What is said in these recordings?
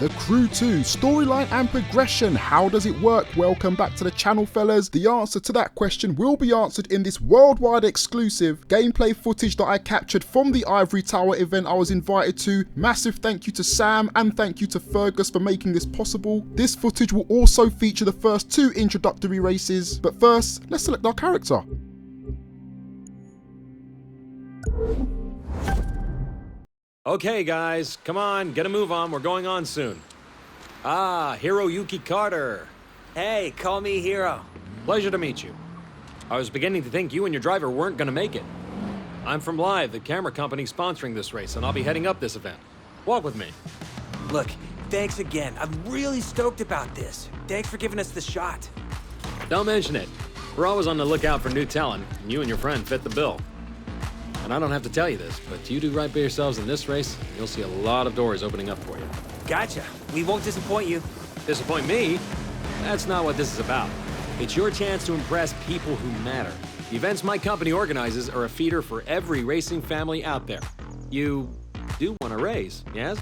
The Crew 2, storyline and progression, how does it work? Welcome back to the channel, fellas. The answer to that question will be answered in this worldwide exclusive gameplay footage that I captured from the Ivory Tower event I was invited to. Massive thank you to Sam and thank you to Fergus for making this possible. This footage will also feature the first 2 introductory races, but first, let's select our character. Okay guys, come on, get a move on, we're going on soon. Ah, Hiroyuki Carter. Hey, call me Hiro. Pleasure to meet you. I was beginning to think you and your driver weren't gonna make it. I'm from Live, the camera company sponsoring this race, and I'll be heading up this event. Walk with me. Look, thanks again. I'm really stoked about this. Thanks for giving us the shot. Don't mention it. We're always on the lookout for new talent, and you and your friend fit the bill. And I don't have to tell you this, but you do right by yourselves in this race, you'll see a lot of doors opening up for you. Gotcha. We won't disappoint you. Disappoint me? That's not what this is about. It's your chance to impress people who matter. The events my company organizes are a feeder for every racing family out there. You do want to race, yes?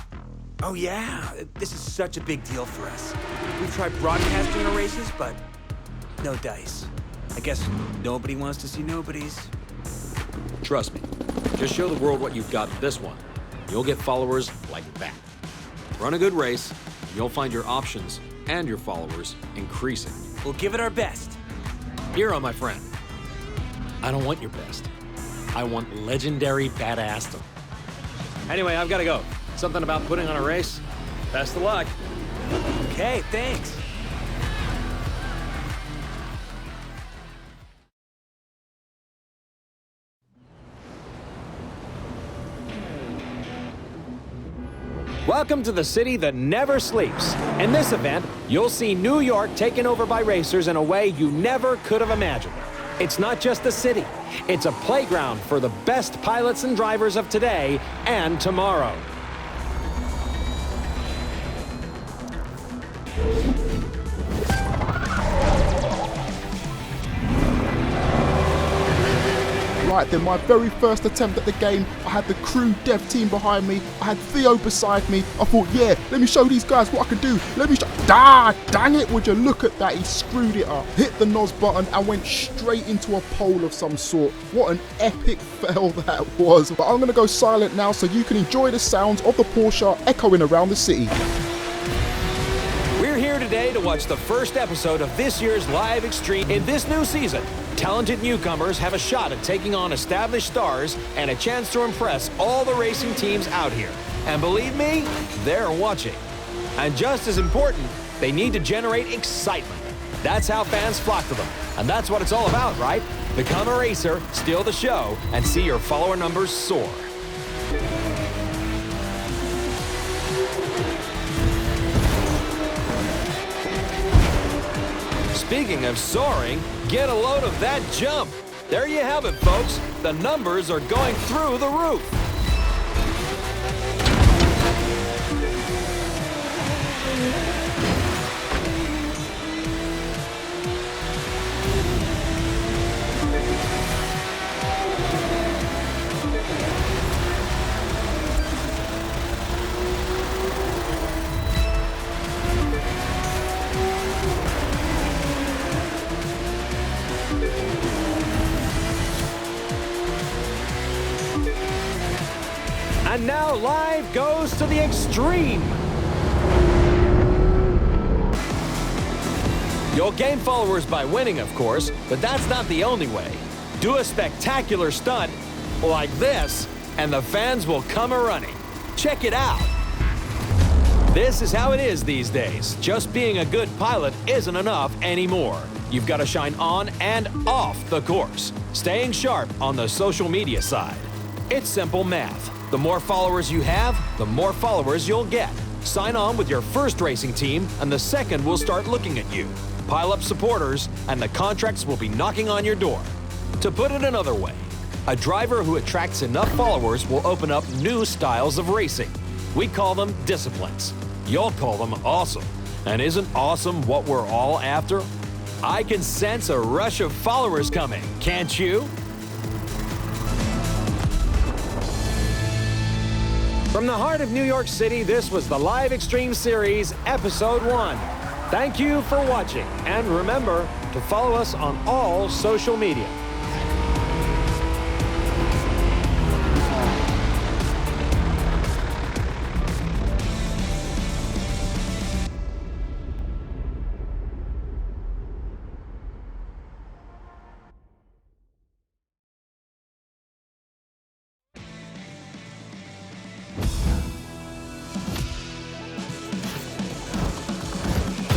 Oh yeah, this is such a big deal for us. We've tried broadcasting our races, but no dice. I guess nobody wants to see nobodies. Trust me, just show the world what you've got this one. You'll get followers like that. Run a good race, and you'll find your options and your followers increasing. We'll give it our best. Hiro, my friend, I don't want your best. I want legendary badassdom. Anyway, I've got to go. Something about putting on a race. Best of luck. Okay, thanks. Welcome to the city that never sleeps. In this event, you'll see New York taken over by racers in a way you never could have imagined. It's not just a city, it's a playground for the best pilots and drivers of today and tomorrow. Right then, my very first attempt at the game, I had the crew dev team behind me, I had Theo beside me. I thought, yeah, let me show these guys what I can do. Let me show. Ah, dang it, would you look at that? He screwed it up, hit the NOS button and went straight into a pole of some sort. What an epic fail that was. But I'm gonna go silent now so you can enjoy the sounds of the Porsche echoing around the city. We're here today to watch the first episode of this year's Live Extreme. In this new season, talented newcomers have a shot at taking on established stars and a chance to impress all the racing teams out here. And believe me, they're watching. And just as important, they need to generate excitement. That's how fans flock to them. And that's what it's all about, right? Become a racer, steal the show, and see your follower numbers soar. Speaking of soaring, get a load of that jump. There you have it, folks. The numbers are going through the roof. And now Live goes to the extreme. You'll gain followers by winning, of course, but that's not the only way. Do a spectacular stunt like this, and the fans will come a-running. Check it out. This is how it is these days. Just being a good pilot isn't enough anymore. You've got to shine on and off the course, staying sharp on the social media side. It's simple math. The more followers you have, the more followers you'll get. Sign on with your first racing team, and the second will start looking at you. Pile up supporters, and the contracts will be knocking on your door. To put it another way, a driver who attracts enough followers will open up new styles of racing. We call them disciplines. You'll call them awesome. And isn't awesome what we're all after? I can sense a rush of followers coming, can't you? From the heart of New York City, this was the Live Extreme Series, Episode 1. Thank you for watching, and remember to follow us on all social media.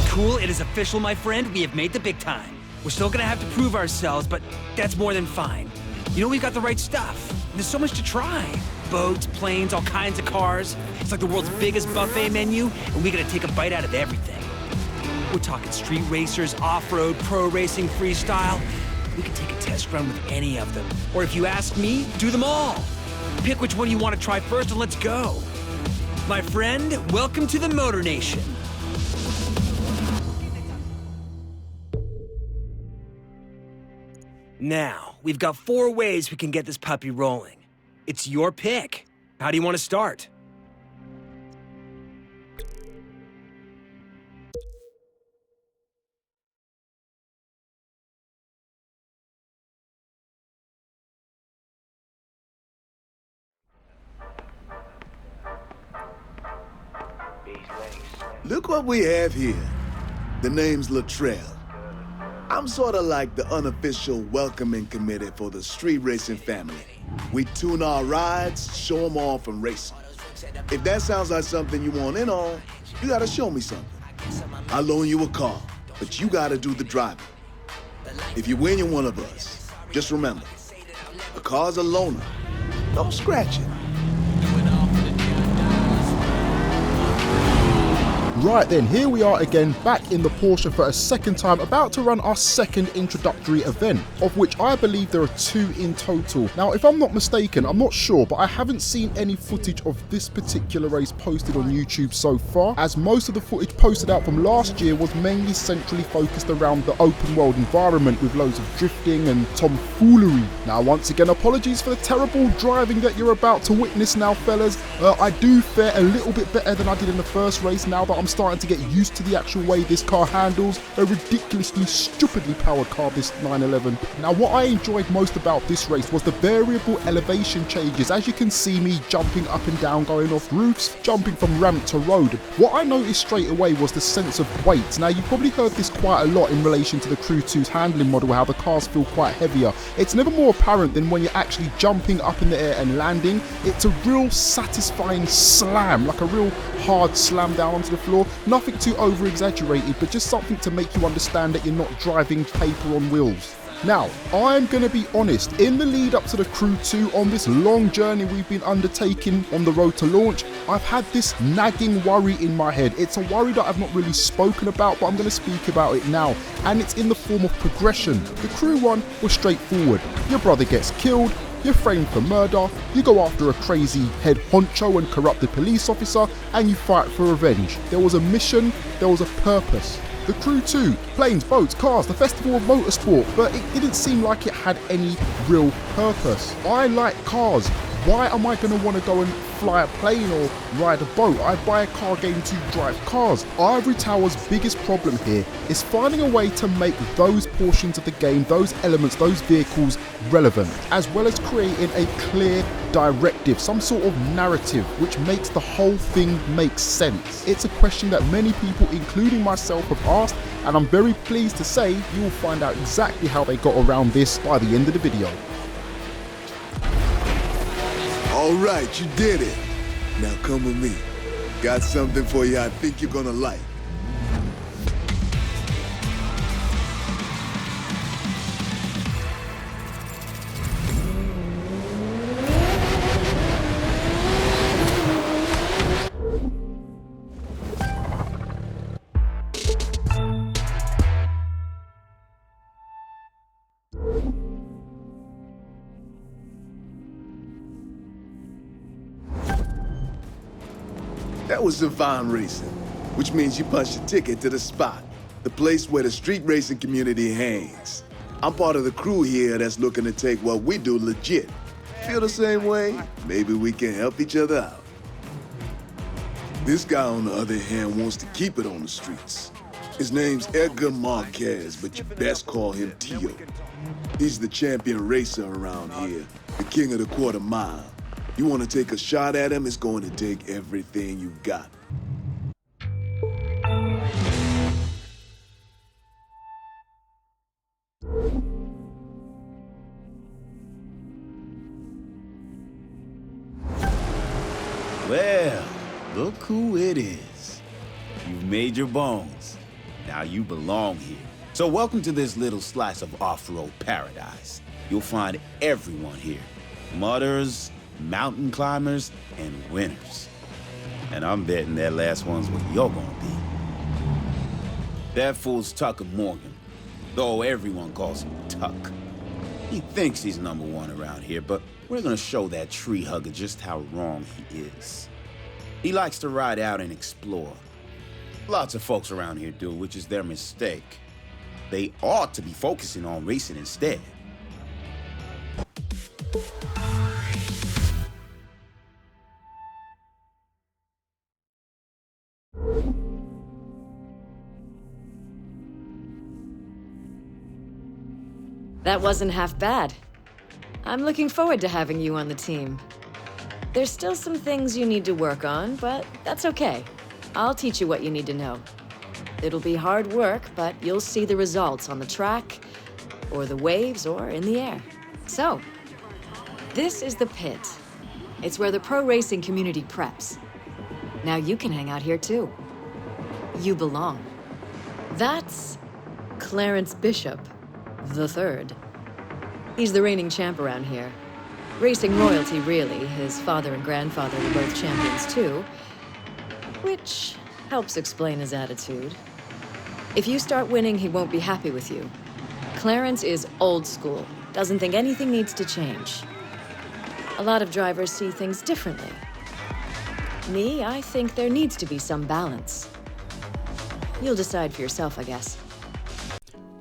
Cool, it is official, my friend. We have made the big time. We're still gonna have to prove ourselves, but that's more than fine. You know, we've got the right stuff. There's so much to try. Boats, planes, all kinds of cars. It's like the world's biggest buffet menu, and we gotta take a bite out of everything. We're talking street racers, off-road, pro racing, freestyle. We could take a test run with any of them. Or if you ask me, do them all. Pick which one you want to try first and let's go. My friend, welcome to the Motor Nation. Now, we've got 4 ways we can get this puppy rolling. It's your pick. How do you want to start? Look what we have here. The name's Latrell. I'm sort of like the unofficial welcoming committee for the street racing family. We tune our rides, show them all from racing. If that sounds like something you want in on, you gotta show me something. I'll loan you a car, but you gotta do the driving. If you win, you're one of us. Just remember, a car's a loaner. Don't scratch it. Right then, here we are again, back in the Porsche for a second time, about to run our second introductory event, of which I believe there are 2 in total. Now, if I'm not mistaken, I'm not sure, but I haven't seen any footage of this particular race posted on YouTube so far, as most of the footage posted out from last year was mainly centrally focused around the open world environment with loads of drifting and tomfoolery. Now, once again, apologies for the terrible driving that you're about to witness now, fellas. I do fare a little bit better than I did in the first race now that I'm starting to get used to the actual way this car handles. A ridiculously, stupidly powered car, this 911. Now, what I enjoyed most about this race was the variable elevation changes. As you can see me jumping up and down, going off roofs, jumping from ramp to road. What I noticed straight away was the sense of weight. Now, you've probably heard this quite a lot in relation to the Crew 2's handling model, how the cars feel quite heavier. It's never more apparent than when you're actually jumping up in the air and landing. It's a real satisfying slam, like a real hard slam down onto the floor. Nothing too over exaggerated, but just something to make you understand that you're not driving paper on wheels. Now, I'm going to be honest, in the lead up to the Crew 2 on this long journey we've been undertaking on the road to launch, I've had this nagging worry in my head. It's a worry that I've not really spoken about, but I'm going to speak about it now, and it's in the form of progression. The Crew 1 was straightforward. Your brother gets killed, you're framed for murder, you go after a crazy head honcho and corrupted police officer, and you fight for revenge. There was a mission, there was a purpose. The Crew 2, planes, boats, cars, the festival of motorsport, but it didn't seem like it had any real purpose. I like cars. Why am I going to want to go and fly a plane or ride a boat? I buy a car game to drive cars. Ivory Tower's biggest problem here is finding a way to make those portions of the game, those elements, those vehicles relevant, as well as creating a clear directive, some sort of narrative which makes the whole thing make sense. It's a question that many people, including myself, have asked, and I'm very pleased to say you will find out exactly how they got around this by the end of the video. All right, you did it. Now come with me. Got something for you I think you're gonna like. That was some fine racing, which means you punched your ticket to the spot, the place where the street racing community hangs. I'm part of the crew here that's looking to take what we do legit. Feel the same way? Maybe we can help each other out. This guy, on the other hand, wants to keep it on the streets. His name's Edgar Marquez, but you best call him Tio. He's the champion racer around here, the king of the quarter mile. You want to take a shot at him, it's going to take everything you've got. Well, look who it is. You've made your bones. Now you belong here. So welcome to this little slice of off-road paradise. You'll find everyone here. Mudders, mountain climbers, and winners. And I'm betting that last one's what you're gonna be. That fool's Tucker Morgan, though everyone calls him Tuck. He thinks he's #1 around here, but we're gonna show that tree hugger just how wrong he is. He likes to ride out and explore. Lots of folks around here do, which is their mistake. They ought to be focusing on racing instead. That wasn't half bad. I'm looking forward to having you on the team. There's still some things you need to work on, but that's okay. I'll teach you what you need to know. It'll be hard work, but you'll see the results on the track, or the waves, or in the air. So, this is the pit. It's where the pro racing community preps. Now you can hang out here too. You belong. That's Clarence Bishop III. He's the reigning champ around here. Racing royalty, really. His father and grandfather were both champions too, which helps explain his attitude. If you start winning, he won't be happy with you. Clarence is old school, doesn't think anything needs to change. A lot of drivers see things differently. Me, I think there needs to be some balance. You'll decide for yourself, I guess.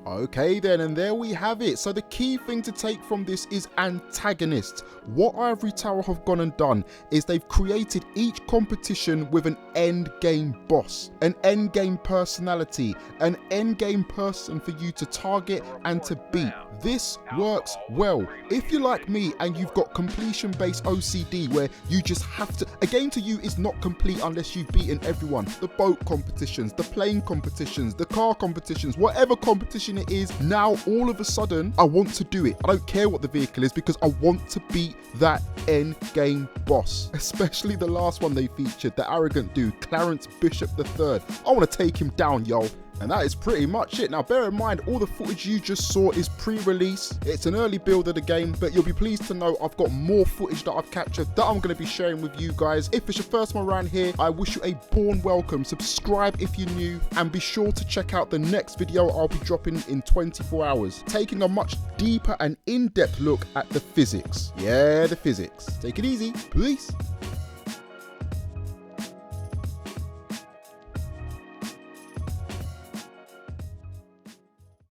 Okay then, and there we have it. So the key thing to take from this is antagonists. What Ivory Tower have gone and done is they've created each competition with an end game boss, an end game personality, an end game person for you to target and to beat. This works well. If you're like me and you've got completion based OCD where you just have to, a game to you is not complete unless you've beaten everyone. The boat competitions, the plane competitions, the car competitions, whatever competition it is, now all of a sudden I want to do it. I don't care what the vehicle is because I want to beat that end game boss. Especially the last one they featured, the arrogant dude, Clarence Bishop III. I want to take him down, yo. And that is pretty much it. Now bear in mind, all the footage you just saw is pre-release. It's an early build of the game, but you'll be pleased to know I've got more footage that I've captured that I'm going to be sharing with you guys. If it's your first one around here, I wish you a born welcome. Subscribe if you're new, and be sure to check out the next video I'll be dropping in 24 hours, taking a much deeper and in-depth look at the physics. Yeah, the physics. Take it easy. Peace.